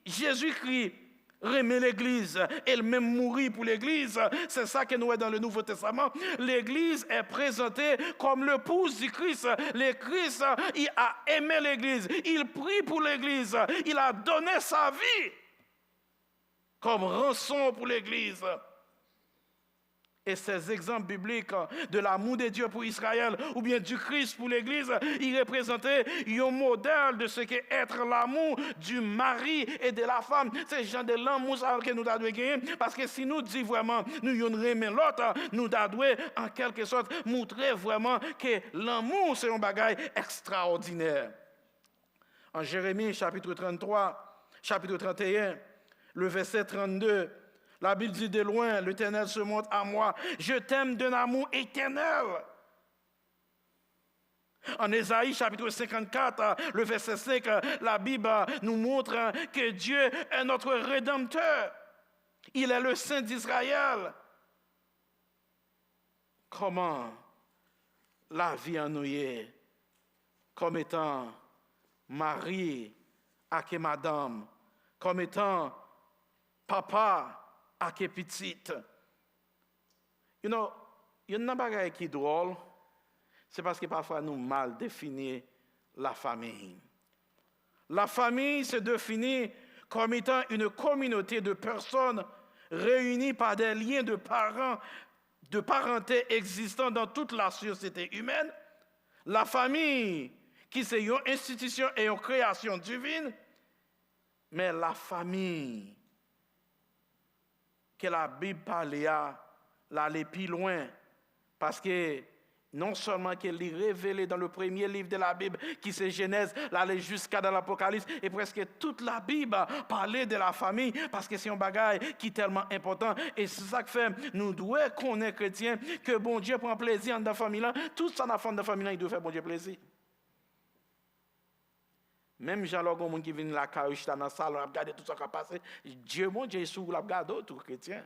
Jésus-Christ remet l'Église et même mourir pour l'Église. C'est ça que nous voyons dans le Nouveau Testament. L'Église est présentée comme l'épouse du Christ. Le Christ, il a aimé l'Église. Il prie pour l'Église. Il a donné sa vie comme rançon pour l'Église. Et ces exemples bibliques de l'amour de Dieu pour Israël ou bien du Christ pour l'Église, ils représentaient un modèle de ce qu'est être l'amour du mari et de la femme. C'est le genre de l'amour que nous devons gagner. Parce que si nous disons vraiment, nous aimons l'autre, nous devons en quelque sorte montrer vraiment que l'amour, c'est un bagage extraordinaire. En Jérémie, chapitre 33, chapitre 31, le verset 32, la Bible dit de loin, l'Éternel se montre à moi. Je t'aime d'un amour éternel. En Ésaïe, chapitre 54, le verset 5, la Bible nous montre que Dieu est notre Rédempteur. Il est le Saint d'Israël. Comment la vie en nous est comme étant mari à que madame, comme étant papa à que petite. Il y a une chose qui est drôle, c'est parce que parfois nous mal définissons la famille. La famille se définit comme étant une communauté de personnes réunies par des liens de parents, de parenté existant dans toute la société humaine. La famille, qui c'est une institution et une création divine, mais la famille que la Bible parlait l'aller plus loin, parce que non seulement qu'elle est révélée dans le premier livre de la Bible, qui c'est Genèse, l'aller jusqu'à dans l'Apocalypse, et presque toute la Bible parlait de la famille, parce que c'est un bagage qui est tellement important, et c'est ça que fait, nous devons connaître chrétiens, que bon Dieu prend plaisir dans la famille, tout ça dans la famille, il doit faire bon Dieu plaisir. Même Jean-Log, les gens qui viennent la carouche dans la salle, on a regardé tout ce qui a passé. Dieu, mon Dieu, est sous la garde tout chrétien.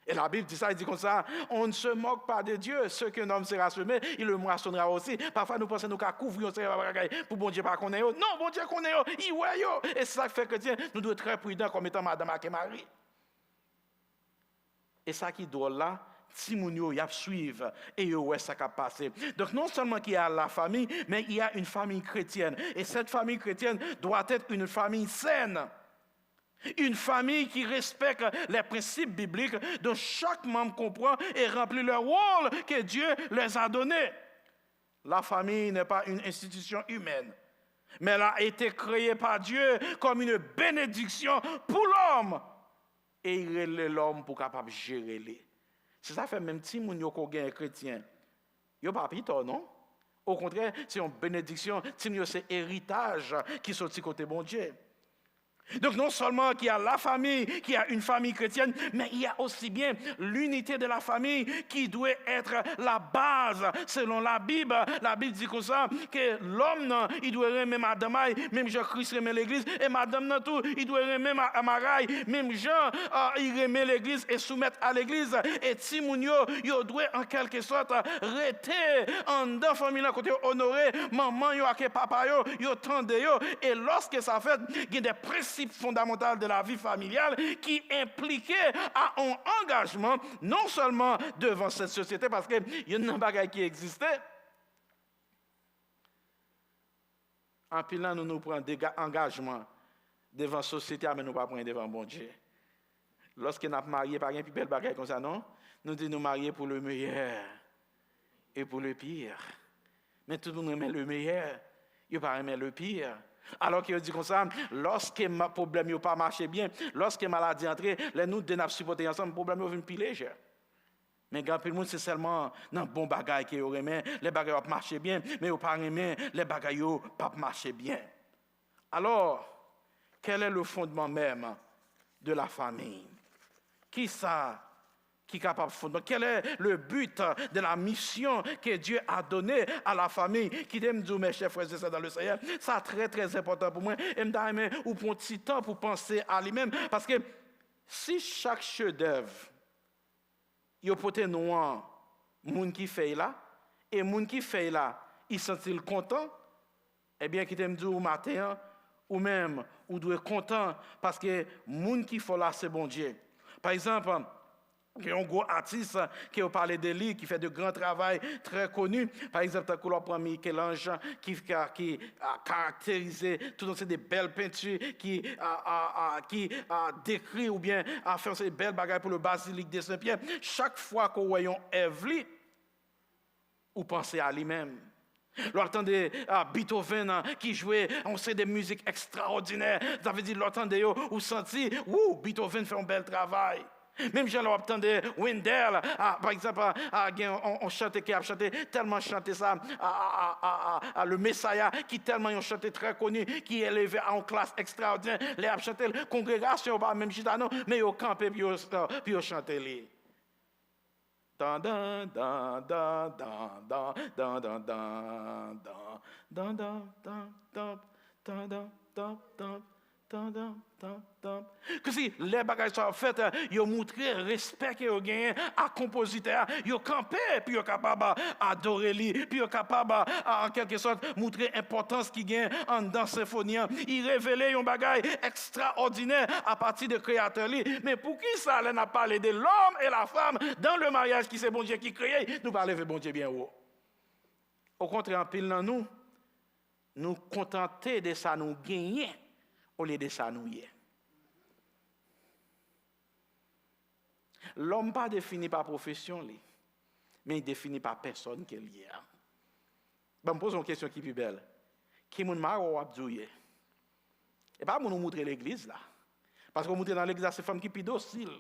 Et la Bible dit ça, il dit comme ça, on ne se moque pas de Dieu. Ce qu'un homme sera semé, il le moissonnera aussi. Parfois, nous pensons nous qu'à couvrir pour bon Dieu pas connaître. Non, bon Dieu connaît, il voit. Et c'est ça qui fait chrétien, nous devons être très prudents comme étant madame et Marie. Et ça qui doit là, si moun yo y a suivre et yo ouais ça qui a passé. Donc non seulement qu'il y a la famille, mais il y a une famille chrétienne. Et cette famille chrétienne doit être une famille saine. Une famille qui respecte les principes bibliques dont chaque membre comprend et remplit le rôle que Dieu les a donné. La famille n'est pas une institution humaine, mais elle a été créée par Dieu comme une bénédiction pour l'homme. Et il est l'homme pour capable gérer les. C'est ça fait même si moun yo ko gen chrétien. Yo pas pito non? Au contraire, c'est une bénédiction, c'est héritage qui sorti côté bon Dieu. Donc non seulement qu'il y a la famille, qu'il y a une famille chrétienne, mais il y a aussi bien l'unité de la famille qui doit être la base. Selon la Bible dit comme ça, que l'homme, il doit aimer madame, même Jean-Christ aime l'église, et madame, tout, il doit aimer Marie, même Jean, il aime l'église et soumettre à l'église. Et Timounio, il doit en quelque sorte rester en dans la famille, côté honoré, maman, et papa, il tende, et lorsque ça fait, il y a des principes fondamentaux de la vie familiale qui impliquaient à un engagement non seulement devant cette société, parce qu'il y a une bagaille qui existait. En pilant, nous prenons des engagements devant la société, mais nous ne pas prendre devant bon Dieu. Lorsque nous sommes mariés, par exemple, belle bagaille comme ça, non? Nous disons nous marier pour le meilleur et pour le pire. Mais tout le monde aime le meilleur, il ne pas aimer le pire. Alors qu'il dit comme ça, lorsque le problème n'a pas marché bien, lorsque la maladie est entrée, les nous devons supporter ensemble, le problème est plus léger. Mais quand le monde, c'est seulement dans bon bagaille qui aurait aimé, les bagailles vont marcher bien, mais au pas aimé, les bagailles vont pas marcher bien. Alors, quel est le fondement même de la famille? Qui ça? Qui est capable de fondre? Quel est le but de la mission que Dieu a donnée à la famille? Qui t'aime dire, mes chers frères et sœurs dans le Seigneur, c'est très très important pour moi. Et je ou prendre un petit temps pour penser à lui-même. Parce que si chaque chef-d'œuvre, il y a peut-être noir, moun qui fait là, et moun qui fait là, il sent-il content, eh bien, qui t'aime dire au matin, ou même, ou doit être content parce que le monde qui fait là, c'est bon Dieu. Par exemple, il y a un gros artiste qui a parlé de lui, qui fait de grands travaux très connus. Par exemple, tant que l'on prend Michel-Ange, qui a caractérisé toutes ces belles peintures, qui a décrit ou bien a fait ces belles bagages pour le basilique de Saint-Pierre. Chaque fois qu'on voit un œuvre, ou pensez à lui-même. L'entendez Beethoven qui jouait, on sait des musiques extraordinaires. Ça veut dire l'entendez ou senti, Beethoven fait un bel travail. Même Jean l'entendait Wendell, par exemple, on chantait qui a chanté tellement chanté ça, le Messiah qui tellement ont chanté très connu, qui est élevé en classe extraordinaire. Les a chanté congrégation pas même gitano, mais au campé puis au chanté les. Dan dan dan dan dan dan dan dan dan dan dan dan dan dan dan. Que si les bagages sont faits, ils ont montré respect qu'ils ont gagné à compositeur, ils ont campé, puis ils sont capables d'adorer lui, puis ils sont capables en quelque sorte montrer l'importance qu'ils gagnent en dans symphonie. Ils révélaient un bagage extraordinaire à partir de créateur lui. Mais pour qui ça n'a parlé de l'homme et la femme dans le mariage qui c'est bon Dieu qui crée, nous parlons de bon Dieu bien haut. Au contraire, en pile dans nous contenter de ça nous gagner au lieu de ça nous y est. L'homme pas défini par profession, mais il définit par personne qu'il y a. Je me pose une question qui est plus belle. Qui est mon mari ou abdouye? Et pas nous montrer l'église là. Parce qu'on montre dans l'église, c'est femme qui est plus docile.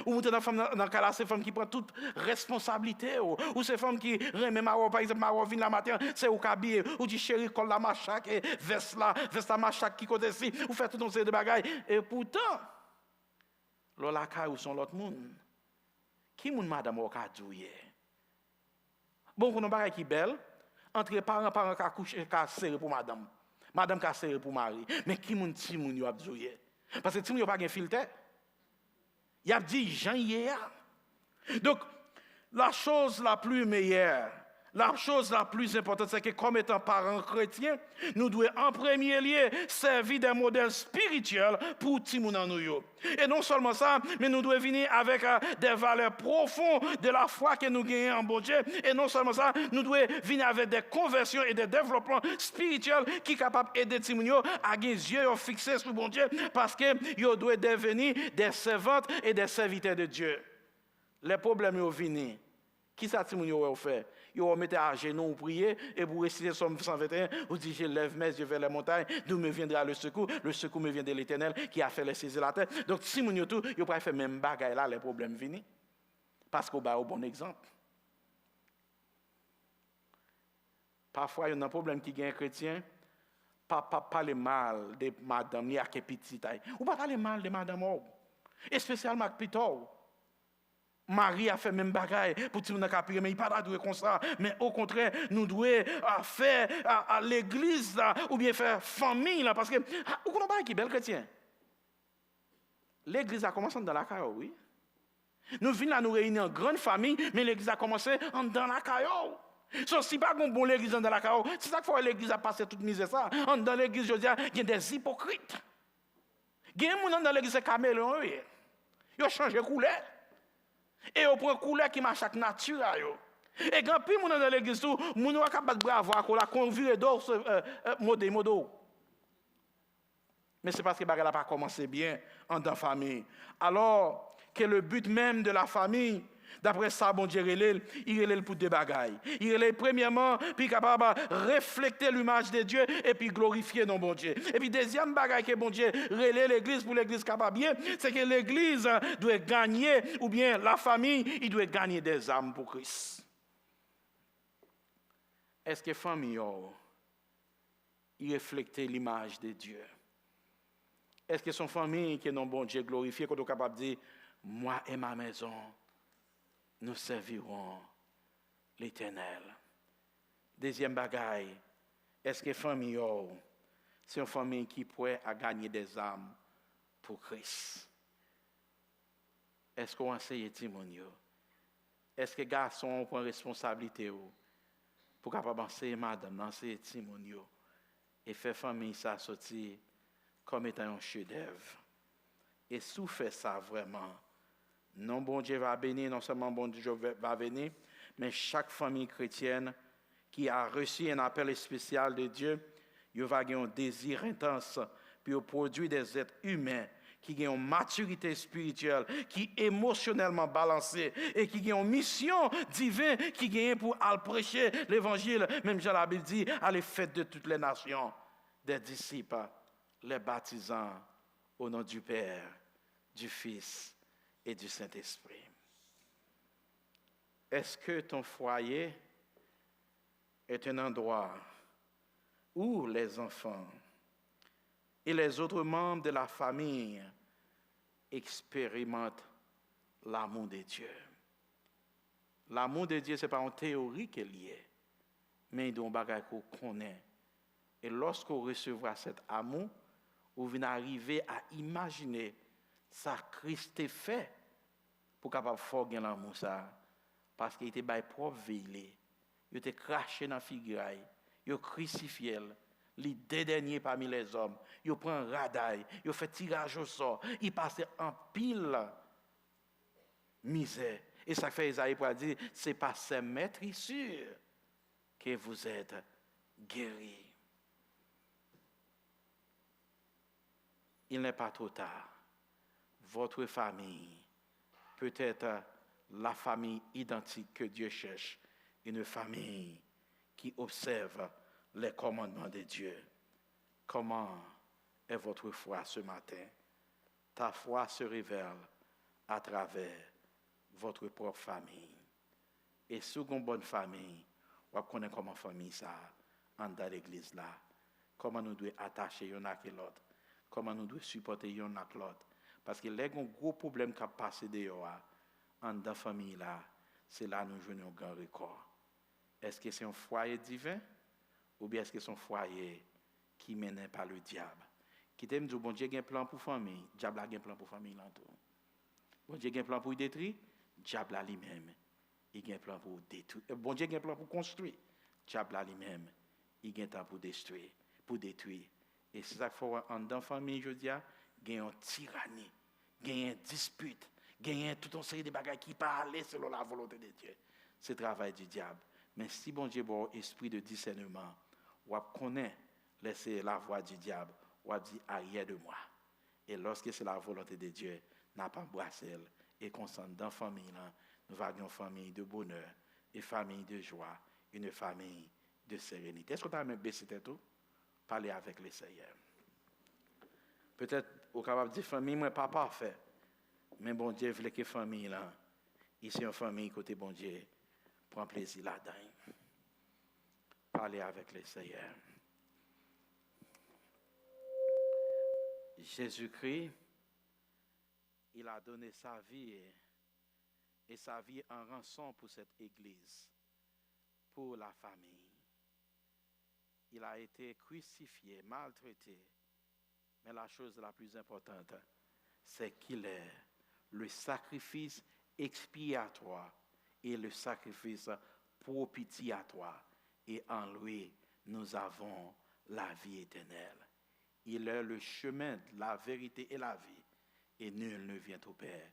Ou monter dans le cas là, c'est femme qui prend toute responsabilité. Ou c'est femme qui remet Maro, par exemple, Maro vient la matin, c'est au cabine, ou dit chérie, colle la machaque, et veste la machaque qui côté ci, ou fait tout un série de bagailles. Et pourtant, la caille ou son l'autre monde. Qui moun madame au cas douye? Bon, qu'on a bagaille qui belle, entre parents qui coucher, qui serré pour madame. Madame qui serré pour mari. Mais qui moun ti moun yo abdouye? Parce que ti moun yo pas gen filtre. Il a dit Jean hier. Donc, la chose la plus meilleure, la chose la plus importante, c'est que comme étant parents chrétiens, nous devons en premier lieu servir des modèles spirituels pour tout le monde. Et non seulement ça, mais nous devons venir avec des valeurs profondes de la foi que nous gagnons en bon Dieu. Et non seulement ça, nous devons venir avec des conversions et des développements spirituels qui sont capables d'aider les gens à gagner les yeux fixés sur bon Dieu parce qu'ils doivent devenir des servantes et des serviteurs de Dieu. Les problèmes sont venus. Qui ça les gens ont fait? Ils ont mis à genoux pour prier et pour réciter Somme 121, vous dites, je lève mes yeux vers les montagnes, d'où me viendra le secours me vient de l'Éternel qui a fait les saisir la terre. Donc si vous avez tout, vous pouvez faire même bagaille là, les problèmes viennent. Parce qu'on a un bon exemple. Parfois, il y a un problème qui gagne un chrétien, pas parler mal de madame, ni à qui petit taille. Ou pas parler mal de madame, et spécialement avec Peter. Marie a fait même bagaille pour tout le monde capter, mais il pas doué comme ça. Mais au contraire, nous devons faire à l'église là, ou bien faire famille là, parce que vous connaissez pas qui bel chrétien. L'église a commencé dans la caillou, oui. Nous venons là nous réunir en grande famille, mais l'église a commencé dans la caillou. So, si pas bon l'église dans la caillou, c'est ça qu'il faut l'église a passé toute misère ça. Dans l'église, je dis, il y a des hypocrites. Il y a des gens dans l'église caméléon, ils ont changé de couleur. Et on prend couleur qui marche avec nature. Et quand puis mon dans l'église tout, mon est capable de bravo à la convire d'or modo. Mais c'est parce que bagarre n'a pas commencé bien en dans famille. Alors que le but même de la famille, d'après ça, bon Dieu, il relève pour deux bagailles. Il relève premièrement, puis capable de refléter l'image de Dieu et puis glorifier nos bon Dieu. Et puis deuxième bagaille que bon Dieu relève l'église pour l'église capable bien, c'est que l'église doit gagner, ou bien la famille, il doit gagner des âmes pour Christ. Est-ce que la famille, il reflète l'image de Dieu? Est-ce que son famille qui est non bon Dieu glorifié, qu'on est capable de dire, moi et ma maison, nous servirons l'Éternel. Deuxième bagaille, est-ce que la famille, c'est une famille qui pourrait gagner des âmes pour Christ? Est-ce qu'on enseigne Timonio? Est-ce que les garçons prennent responsabilité pour capable enseigner madame, enseigner Timonio? et fait famille ça sortir comme étant un chef-d'œuvre. Et si vous faites ça vraiment, non bon Dieu va bénir, non seulement bon Dieu va bénir, mais chaque famille chrétienne qui a reçu un appel spécial de Dieu, il va avoir un désir intense pour produire des êtres humains qui ont une maturité spirituelle, qui est émotionnellement balancée et qui ont une mission divine qui gagne pour aller prêcher l'évangile. Même Jean la Bible dit, allez faites de toutes les nations des disciples, les baptisant au nom du Père, du Fils et du Saint-Esprit. Est-ce que ton foyer est un endroit où les enfants et les autres membres de la famille expérimentent l'amour de Dieu? L'amour de Dieu, ce n'est pas une théorie qu'il y a, mais il y a un bagage qu'on connaît. Et lorsqu'on recevra cet amour, on vient arriver à imaginer ça Christ a fait pour capable faire l'amour ça, parce qu'il était by propre veillé, il était craché dans la figure, il a crucifié, il dédaigné parmi les hommes, il prend un radaille, il fait tirage au sort, il passe en pile misère. Et ça fait Isaïe pour dire, c'est par ces maîtrisures que vous êtes guéris. Il n'est pas trop tard. Votre famille peut être la famille identique que Dieu cherche, une famille qui observe les commandements de Dieu. Comment est votre foi ce matin? Ta foi se révèle à travers votre propre famille. Et si vous avez une bonne famille, vous connaissez comment famille ça, en dans l'église là, comment nous devons attacher l'un à l'autre, comment nous devons supporter l'un à l'autre. Parce que les gros problèmes qui passent dehors, en dans la famille là, c'est là que nous jouons un grand record. Est-ce que c'est un foyer divin ou bien est-ce que c'est un foyer qui mène par le diable? Qui t'aime dire, bon Dieu a un plan pour la famille, le diable a un plan pour la famille. Bon Dieu a un plan pour détruire, le diable a lui-même, il a un plan pour détruire. Bon Dieu a un plan pour construire, le diable a lui-même, il a un temps pour détruire. Et c'est ça qu'il faut en dans la famille, je dis, il y a une tyrannie, il y a une dispute, il y a toute une série de bagages qui parlent selon la volonté de Dieu. C'est le travail du diable. Mais si bon Dieu a un esprit de discernement, on connaît la voix du diable, on dit arrière de moi. Et lorsque c'est la volonté de Dieu, n'a pas embrassé et qu'on s'en dans la famille, nous avons une famille de bonheur, une famille de joie, une famille de sérénité. Est-ce que tu as même baissé tout? Parler avec le Seigneur. Peut-être au capable de dire famille, moi pas parfait. Mais bon Dieu voulait que famille là, ici une famille côté bon Dieu, prend plaisir là-dedans. Parler avec le Seigneur. Jésus-Christ, il a donné sa vie et sa vie en rançon pour cette église, pour la famille. Il a été crucifié, maltraité, mais la chose la plus importante, c'est qu'il est le sacrifice expiatoire et le sacrifice propitiatoire. Et en lui, nous avons la vie éternelle. Il est le chemin, la vérité et la vie. Et nul ne vient au Père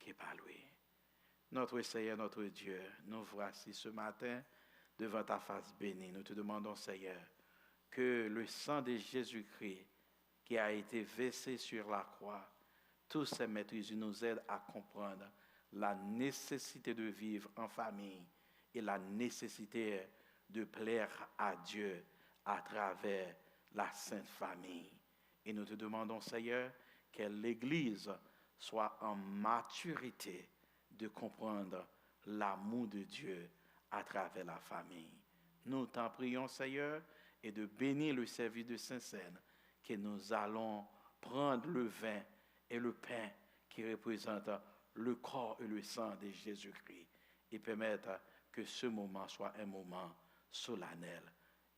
que par lui. Notre Seigneur, notre Dieu, nous voici ce matin devant ta face bénie. Nous te demandons, Seigneur, que le sang de Jésus-Christ qui a été versé sur la croix, tous ces maîtrises nous aident à comprendre la nécessité de vivre en famille et la nécessité de plaire à Dieu à travers la Sainte Famille. Et nous te demandons, Seigneur, que l'Église soit en maturité de comprendre l'amour de Dieu à travers la famille. Nous t'en prions, Seigneur, et de bénir le service de Saint-Seine, que nous allons prendre le vin et le pain qui représentent le corps et le sang de Jésus-Christ et permettre que ce moment soit un moment solennel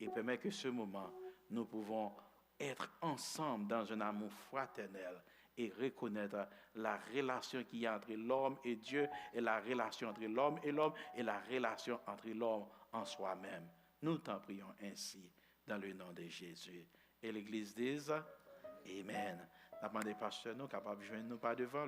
et permettre que ce moment, nous pouvons être ensemble dans un amour fraternel et reconnaître la relation qu'il y a entre l'homme et Dieu et la relation entre l'homme et la relation entre l'homme en soi-même. Nous t'en prions ainsi dans le nom de Jésus. Et l'Église dise Amen. Nous demandons, pasteur, nous capables de joindre nous par devant.